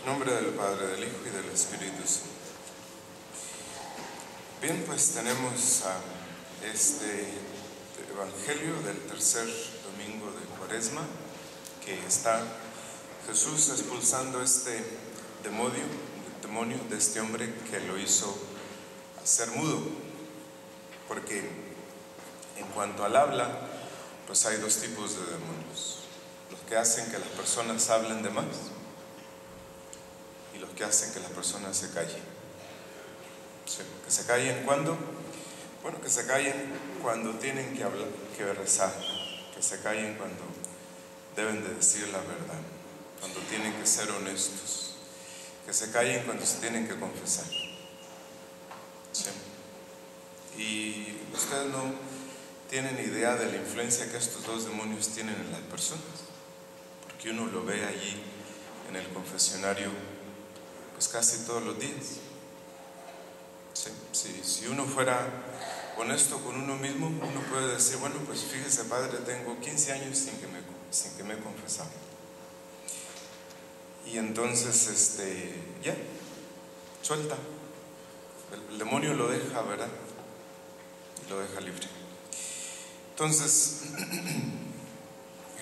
En nombre del Padre, del Hijo y del Espíritu Santo. Bien, pues tenemos a este Evangelio del tercer domingo de Cuaresma, que está Jesús expulsando este demonio de este hombre que lo hizo ser mudo. Porque en cuanto al habla, pues hay dos tipos de demonios: los que hacen que las personas hablen de más y los que hacen que las personas se callen. Sí, que se callen ¿cuándo? Bueno, que se callen cuando tienen que hablar, que rezar, que se callen cuando deben de decir la verdad, cuando tienen que ser honestos, que se callen cuando se tienen que confesar. Sí. Y ustedes no tienen idea de la influencia que estos dos demonios tienen en las personas, porque uno lo ve allí en el confesionario pues casi todos los días. Sí, si uno fuera honesto con uno mismo, uno puede decir, bueno, pues fíjese, padre, tengo 15 años sin que me he confesado. Y entonces, ya, suelta. El demonio lo deja, ¿verdad? Y lo deja libre. Entonces,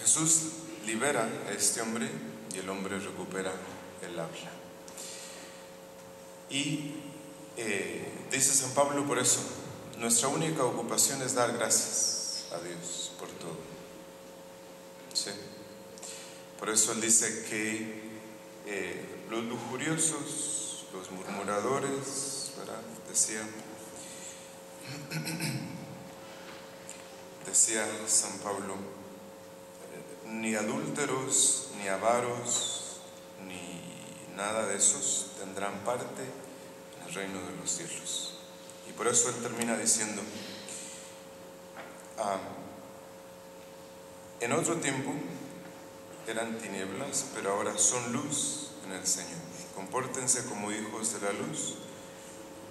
Jesús libera a este hombre y el hombre recupera el habla. Y dice San Pablo, por eso, nuestra única ocupación es dar gracias a Dios por todo. Sí. Por eso él dice que los lujuriosos, los murmuradores, ¿verdad? Decía San Pablo, ni adúlteros, ni avaros, ni nada de esos tendrán parte en el reino de los cielos. Y por eso él termina diciendo, en otro tiempo eran tinieblas, pero ahora son luz en el Señor. Compórtense como hijos de la luz,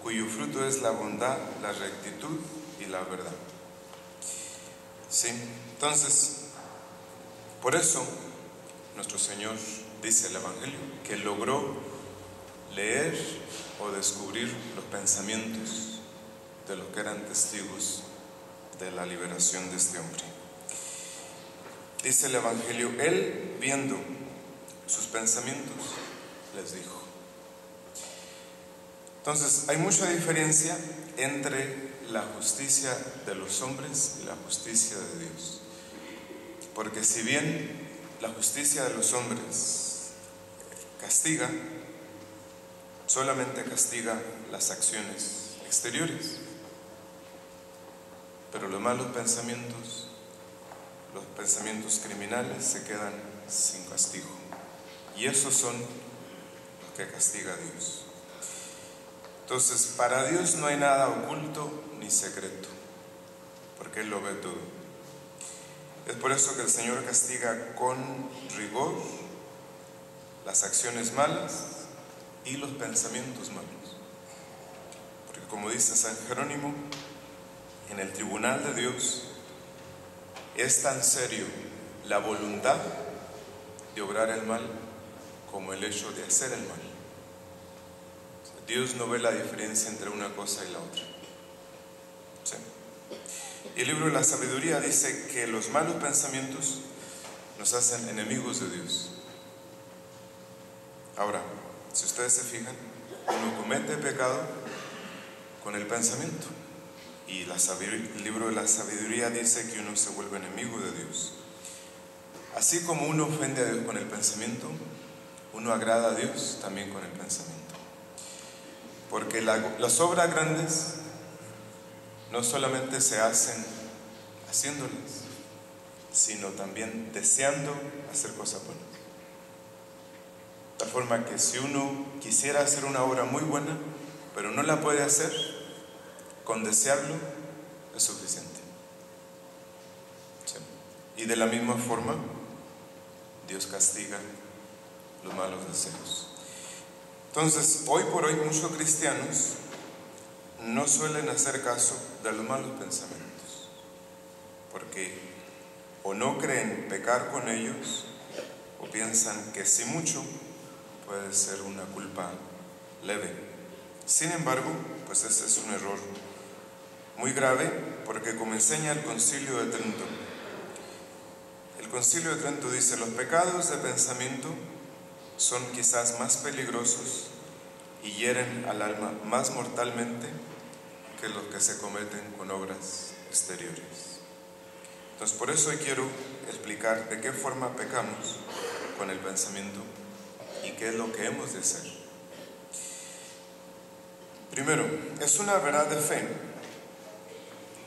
cuyo fruto es la bondad, la rectitud y la verdad. Sí, entonces, por eso nuestro Señor dice el Evangelio que logró leer o descubrir los pensamientos de los que eran testigos de la liberación de este hombre. Dice el Evangelio, él, viendo sus pensamientos, les dijo. Entonces, hay mucha diferencia entre la justicia de los hombres y la justicia de Dios. Porque si bien la justicia de los hombres castiga, solamente castiga las acciones exteriores, pero los malos pensamientos, los pensamientos criminales, se quedan sin castigo. Y esos son los que castiga Dios. Entonces, para Dios no hay nada oculto ni secreto, porque Él lo ve todo. Es por eso que el Señor castiga con rigor las acciones malas y los pensamientos malos. Porque como dice San Jerónimo, en el tribunal de Dios es tan serio la voluntad de obrar el mal como el hecho de hacer el mal. Dios no ve la diferencia entre una cosa y la otra. ¿Sí? Y el libro de la sabiduría dice que los malos pensamientos nos hacen enemigos de Dios. Ahora, si ustedes se fijan, uno comete pecado con el pensamiento. Y el libro de la sabiduría dice que uno se vuelve enemigo de Dios. Así como uno ofende a Dios con el pensamiento, uno agrada a Dios también con el pensamiento. Porque las obras grandes no solamente se hacen haciéndolas, sino también deseando hacer cosas buenas. De tal forma que si uno quisiera hacer una obra muy buena, pero no la puede hacer, con desearlo es suficiente. ¿Sí? Y de la misma forma, Dios castiga los malos deseos. Entonces, hoy por hoy muchos cristianos no suelen hacer caso de los malos pensamientos, porque o no creen pecar con ellos, o piensan que si mucho puede ser una culpa leve. Sin embargo, pues ese es un error muy grave, porque como enseña el Concilio de Trento, el Concilio de Trento dice: los pecados de pensamiento son quizás más peligrosos y hieren al alma más mortalmente que los que se cometen con obras exteriores. Entonces, por eso hoy quiero explicar de qué forma pecamos con el pensamiento y qué es lo que hemos de hacer. Primero, es una verdad de fe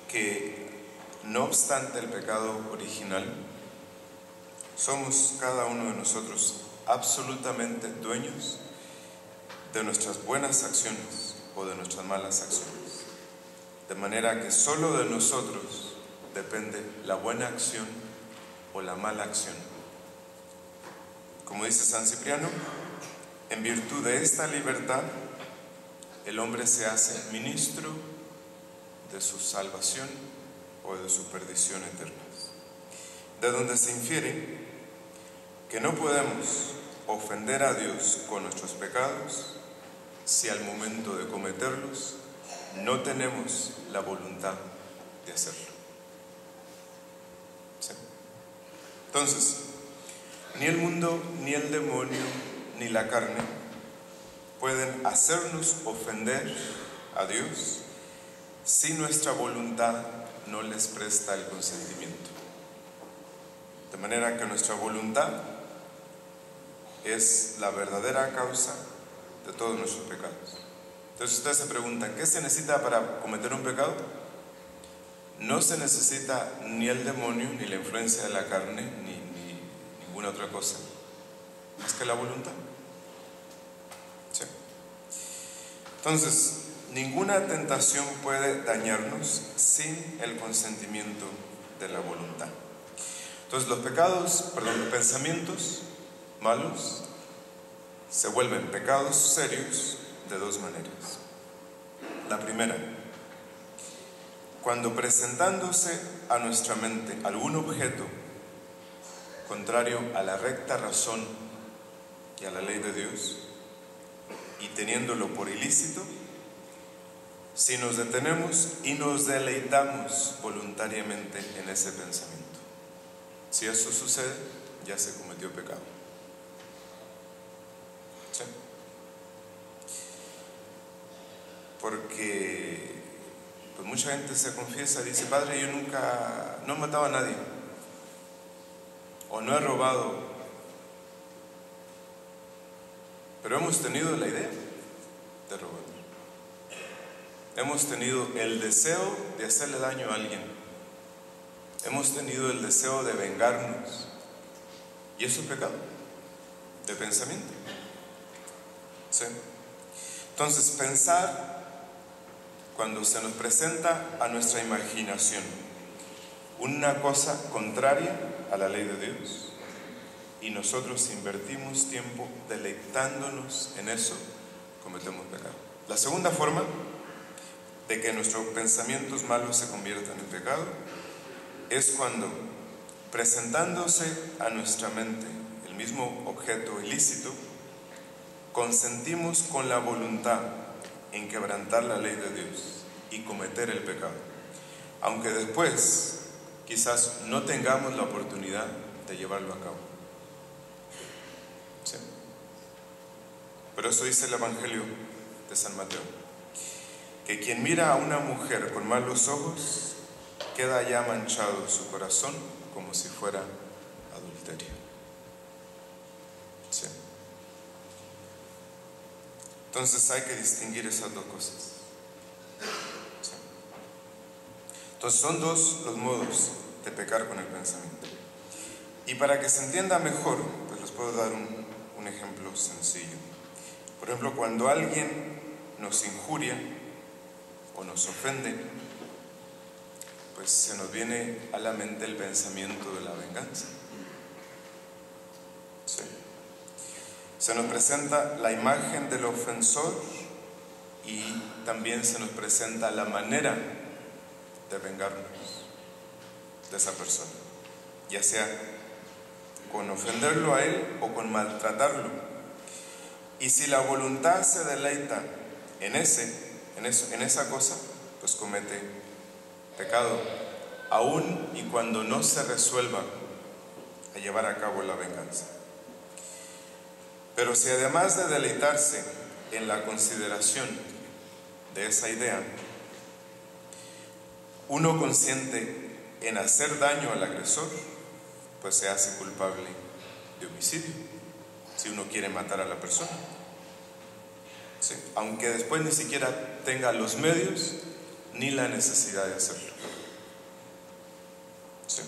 que, no obstante el pecado original, somos cada uno de nosotros absolutamente dueños de nuestras buenas acciones o de nuestras malas acciones. De manera que solo de nosotros depende la buena acción o la mala acción. Como dice San Cipriano, en virtud de esta libertad, el hombre se hace ministro de su salvación o de su perdición eterna. De donde se infiere que no podemos ofender a Dios con nuestros pecados si al momento de cometerlos no tenemos la voluntad de hacerlo. ¿Sí? Entonces, ni el mundo, ni el demonio, ni la carne pueden hacernos ofender a Dios si nuestra voluntad no les presta el consentimiento. De manera que nuestra voluntad es la verdadera causa de todos nuestros pecados. Entonces ustedes se preguntan, ¿qué se necesita para cometer un pecado? No se necesita ni el demonio, ni la influencia de la carne, ni ninguna otra cosa, más que la voluntad. ¿Sí? Entonces, ninguna tentación puede dañarnos sin el consentimiento de la voluntad. Entonces los pensamientos malos se vuelven pecados serios de dos maneras. La primera, cuando presentándose a nuestra mente algún objeto contrario a la recta razón y a la ley de Dios, y teniéndolo por ilícito, si nos detenemos y nos deleitamos voluntariamente en ese pensamiento. Si eso sucede, ya se cometió pecado. ¿Sí? Porque pues mucha gente se confiesa, dice: padre, yo nunca, no he matado a nadie, o no he robado, pero hemos tenido la idea de robar. Hemos tenido el deseo de hacerle daño a alguien. Hemos tenido el deseo de vengarnos. Y eso es pecado de pensamiento. ¿Sí? Entonces, pensar, cuando se nos presenta a nuestra imaginación una cosa contraria a la ley de Dios, y nosotros invertimos tiempo deleitándonos en eso, cometemos pecado. La segunda forma de que nuestros pensamientos malos se conviertan en pecado es cuando, presentándose a nuestra mente el mismo objeto ilícito, consentimos con la voluntad en quebrantar la ley de Dios y cometer el pecado, aunque después quizás no tengamos la oportunidad de llevarlo a cabo. ¿Sí? Pero eso dice el Evangelio de San Mateo, que quien mira a una mujer con malos ojos queda ya manchado su corazón como si fuera adulterio. ¿Sí? Entonces hay que distinguir esas dos cosas. ¿Sí? Entonces son dos los modos de pecar con el pensamiento. Y para que se entienda mejor, pues les puedo dar un ejemplo sencillo. Por ejemplo, cuando alguien nos injuria o nos ofende, pues se nos viene a la mente el pensamiento de la venganza. ¿Sí? Se nos presenta la imagen del ofensor y también se nos presenta la manera de vengarnos de esa persona, ya sea con ofenderlo a él o con maltratarlo. Y si la voluntad se deleita en esa cosa, pues comete pecado, aun y cuando no se resuelva a llevar a cabo la venganza. Pero si además de deleitarse en la consideración de esa idea, uno consiente en hacer daño al agresor, pues se hace culpable de homicidio, si uno quiere matar a la persona. Sí, aunque después ni siquiera tenga los medios ni la necesidad de hacerlo. Sí.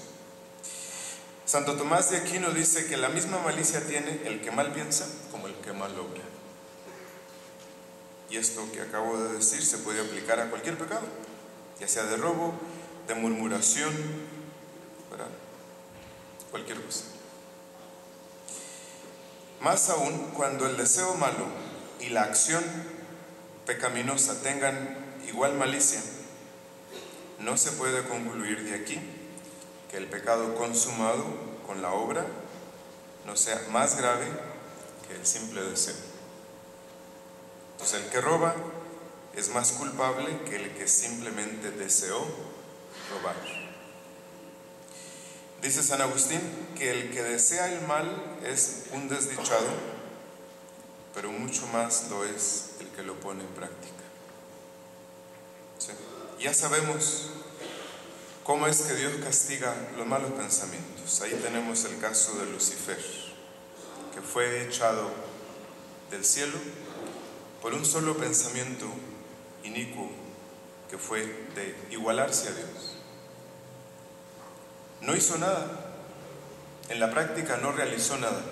Santo Tomás de Aquino dice que la misma malicia tiene el que mal piensa como el que mal obra. Y esto que acabo de decir se puede aplicar a cualquier pecado, ya sea de robo, de murmuración, ¿verdad? Cualquier cosa. Más aún cuando el deseo malo y la acción pecaminosa tengan igual malicia, no se puede concluir de aquí que el pecado consumado con la obra no sea más grave que el simple deseo. Entonces el que roba es más culpable que el que simplemente deseó robar. Dice San Agustín que el que desea el mal es un desdichado, pero mucho más lo es el que lo pone en práctica. ¿Sí? Ya sabemos cómo es que Dios castiga los malos pensamientos. Ahí tenemos el caso de Lucifer, que fue echado del cielo por un solo pensamiento inicuo, que fue de igualarse a Dios. No hizo nada, en la práctica no realizó nada.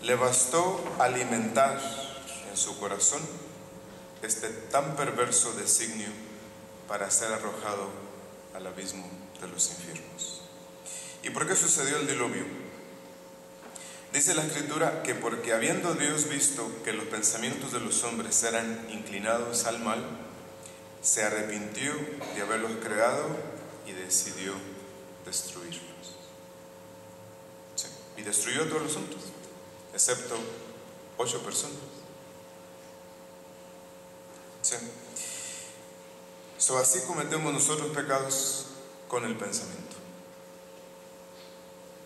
Le bastó alimentar en su corazón este tan perverso designio para ser arrojado al abismo de los infiernos. ¿Y por qué sucedió el diluvio? Dice la Escritura que porque habiendo Dios visto que los pensamientos de los hombres eran inclinados al mal, se arrepintió de haberlos creado y decidió destruirlos. Sí. Y destruyó a todos los hombres, excepto 8 personas. Sí. Así cometemos nosotros pecados con el pensamiento.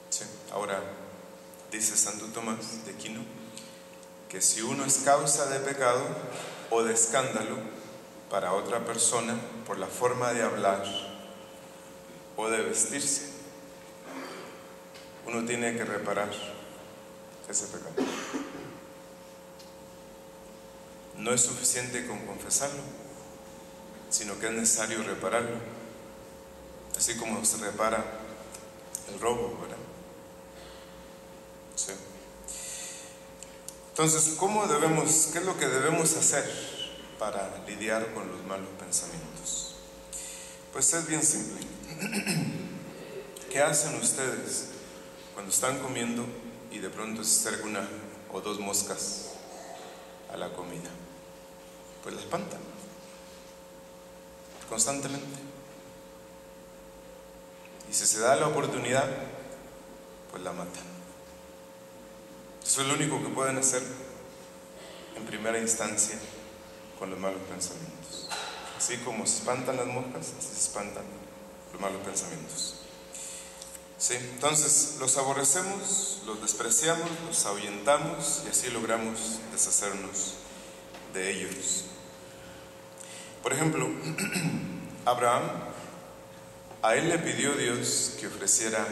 Sí. Ahora, dice Santo Tomás de Aquino que si uno es causa de pecado o de escándalo para otra persona por la forma de hablar o de vestirse, uno tiene que reparar ese pecado. No es suficiente con confesarlo, sino que es necesario repararlo, así como se repara el robo, ¿verdad? Sí. Entonces, ¿qué es lo que debemos hacer para lidiar con los malos pensamientos? Pues es bien simple. ¿Qué hacen ustedes cuando están comiendo y de pronto se acerca 1 o 2 moscas a la comida? Pues la espantan constantemente. Y si se da la oportunidad, pues la matan. Eso es lo único que pueden hacer en primera instancia con los malos pensamientos. Así como se espantan las moscas, así se espantan los malos pensamientos. Sí, entonces los aborrecemos, los despreciamos, los ahuyentamos y así logramos deshacernos de ellos. Por ejemplo, Abraham, a él le pidió Dios que ofreciera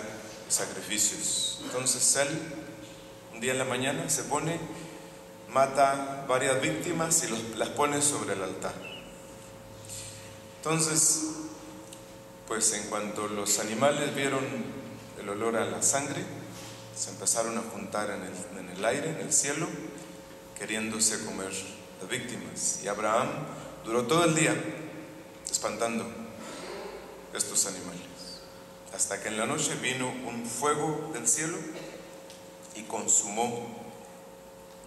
sacrificios. Entonces él, un día en la mañana, se pone, mata varias víctimas y las pone sobre el altar. Entonces, pues en cuanto los animales vieron el olor a la sangre, se empezaron a juntar en el aire, en el cielo, queriéndose comer las víctimas. Y Abraham duró todo el día espantando estos animales, hasta que en la noche vino un fuego del cielo y consumó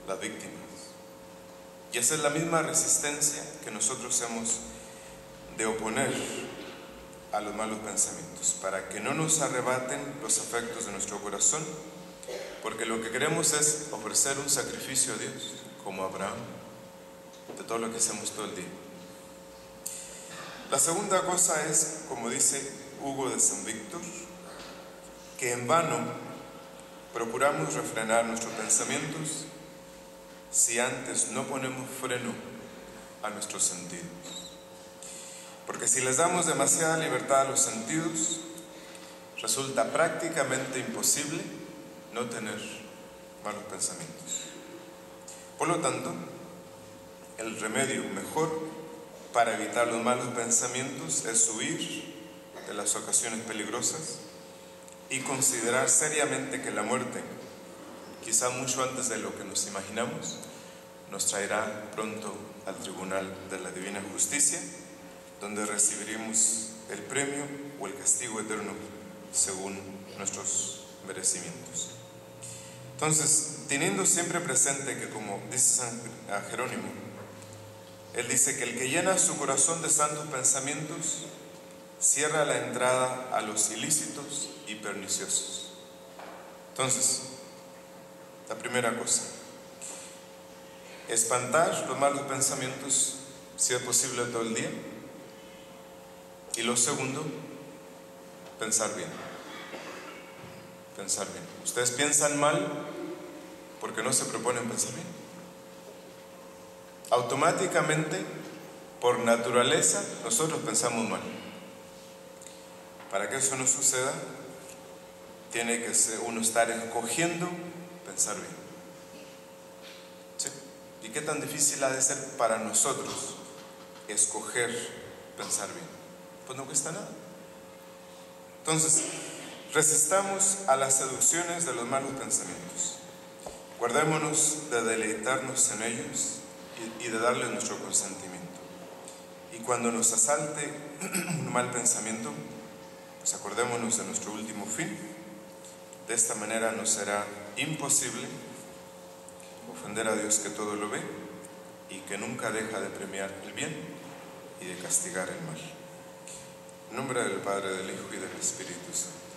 las víctimas. Y esa es la misma resistencia que nosotros hemos de oponer a los malos pensamientos, para que no nos arrebaten los afectos de nuestro corazón porque lo que queremos es ofrecer un sacrificio a Dios, como Abraham, de todo lo que hacemos todo el día. La segunda cosa es, como dice Hugo de San Víctor, que en vano procuramos refrenar nuestros pensamientos si antes no ponemos freno a nuestros sentidos. Porque si les damos demasiada libertad a los sentidos, resulta prácticamente imposible no tener malos pensamientos. Por lo tanto, el remedio mejor para evitar los malos pensamientos es huir de las ocasiones peligrosas y considerar seriamente que la muerte, quizá mucho antes de lo que nos imaginamos, nos traerá pronto al tribunal de la divina justicia, donde recibiremos el premio o el castigo eterno según nuestros merecimientos. Entonces, teniendo siempre presente que, como dice San Jerónimo, él dice que el que llena su corazón de santos pensamientos cierra la entrada a los ilícitos y perniciosos. Entonces, la primera cosa, espantar los malos pensamientos, si es posible, todo el día. Y lo segundo, pensar bien. Pensar bien. Ustedes piensan mal porque no se proponen pensar bien. Automáticamente, por naturaleza, nosotros pensamos mal. Para que eso no suceda, tiene que uno estar escogiendo pensar bien. ¿Sí? ¿Y qué tan difícil ha de ser para nosotros escoger pensar bien? Pues no cuesta nada. Entonces, resistamos a las seducciones de los malos pensamientos. Guardémonos de deleitarnos en ellos y de darle nuestro consentimiento. Y cuando nos asalte un mal pensamiento, pues acordémonos de nuestro último fin. De esta manera nos será imposible ofender a Dios, que todo lo ve y que nunca deja de premiar el bien y de castigar el mal. En nombre del Padre, del Hijo y del Espíritu Santo.